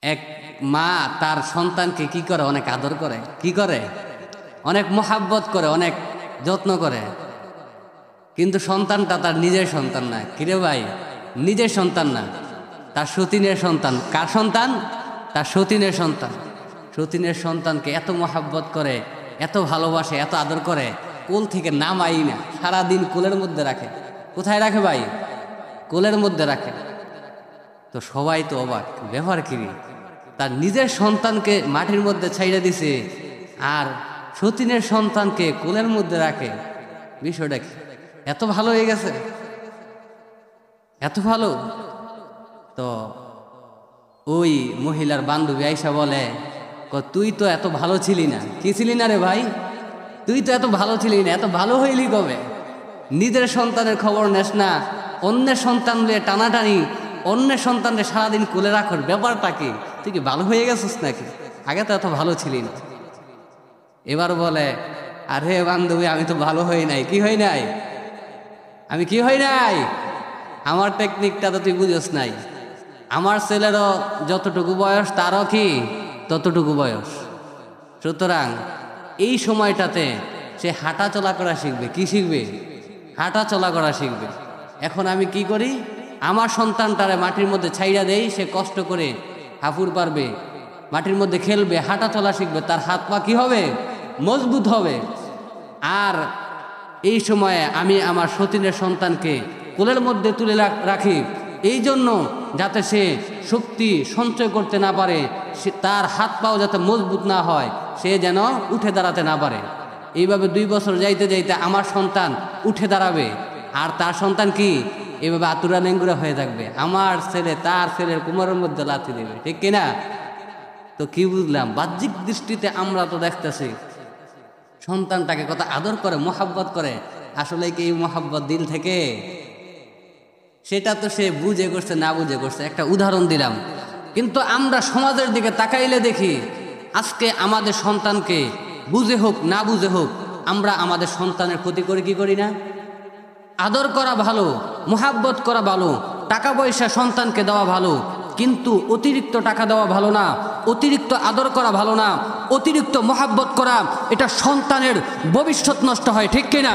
এক মা তার সন্তানকে কি করে? অনেক আদর করে, কি করে? অনেক মোহাব্বত করে, অনেক যত্ন করে। কিন্তু সন্তানটা তার নিজের সন্তান না। কিরে ভাই, নিজের সন্তান না, তার সতীনের সন্তান। কার সন্তান? তার সতীনের সন্তান। সতীনের সন্তানকে এত মোহাব্বত করে, এত ভালোবাসে, এত আদর করে, কোল থেকে নামাই না, সারাদিন কোলের মধ্যে রাখে। কোথায় রাখে ভাই? কোলের মধ্যে রাখে। তো সবাই তো অবাক, ব্যবহার কিরি, তার নিজের সন্তানকে মাটির মধ্যে ছাইড়া দিছে আর সতীনের সন্তানকে কোলের মধ্যে রাখে। বিষয়টা কি? এত ভালো হয়ে গেছে, এত ভালো। তো ওই মহিলার বান্ধবী আইসা বলে, তুই তো এত ভালো ছিলি না। কি ছিলি না রে ভাই? তুই তো এত ভালো ছিলি না, এত ভালো হইলি কবে? নিজের সন্তানের খবর নেস না, অন্যের সন্তানরে টানাটানি, অন্যের সন্তানরে সারাদিন কোলে রাখর, ব্যাপারটা কি? তুই কি ভালো হয়ে গেছিস নাকি? আগে তো এত ভালো ছিলি না। এবার বলে, আরে বান্ধবী, আমি তো ভালো হই নাই। কি হই নাই? আমি কি হই নাই? আমার টেকনিকটা তো তুই বুঝোস নাই। আমার ছেলেরও যতটুকু বয়স তারও কি ততটুকু বয়স। সুতরাং এই সময়টাতে সে হাঁটা চলা করা শিখবে। কি শিখবে? হাঁটা চলা করা শিখবে। এখন আমি কি করি? আমার সন্তানটারে মাটির মধ্যে ছাইড়া দেই, সে কষ্ট করে হাফুর পারবে, মাটির মধ্যে খেলবে, হাঁটা চলা শিখবে, তার হাত পা কি হবে? মজবুত হবে। আর এই সময়ে আমি আমার সতীনের সন্তানকে কোলের মধ্যে তুলে রাখি, এই জন্য যাতে সে শক্তি সঞ্চয় করতে না পারে, তার হাত পাও যাতে মজবুত না হয়, সে যেন উঠে দাঁড়াতে না পারে। এইভাবে 2 বছর যাইতে যাইতে আমার সন্তান উঠে দাঁড়াবে, আর তার সন্তান কি এইভাবে আতুরা নেঙ্গুরা হয়ে থাকবে। আমার ছেলে তার ছেলের কোমরের মধ্যে লাথি দেবে, ঠিক কিনা? তো কি বুঝলাম? বাহ্যিক দৃষ্টিতে আমরা তো দেখতেছি সন্তানটাকে কত আদর করে, মোহাব্বত করে। আসলে কি এই মোহাব্বত দিল থেকে? সেটা তো সে বুঝে করছে না বুঝে করছে, একটা উদাহরণ দিলাম। কিন্তু আমরা সমাজের দিকে তাকাইলে দেখি আজকে আমাদের সন্তানকে বুঝে হোক না বুঝে হোক, আমরা আমাদের সন্তানের ক্ষতি করে কি করি না? আদর করা ভালো, মোহাব্বত করা ভালো, টাকা পয়সা সন্তানকে দেওয়া ভালো, কিন্তু অতিরিক্ত টাকা দেওয়া ভালো না, অতিরিক্ত আদর করা ভালো না, অতিরিক্ত মোহাব্বত করা, এটা সন্তানের ভবিষ্যৎ নষ্ট হয়, ঠিক কিনা?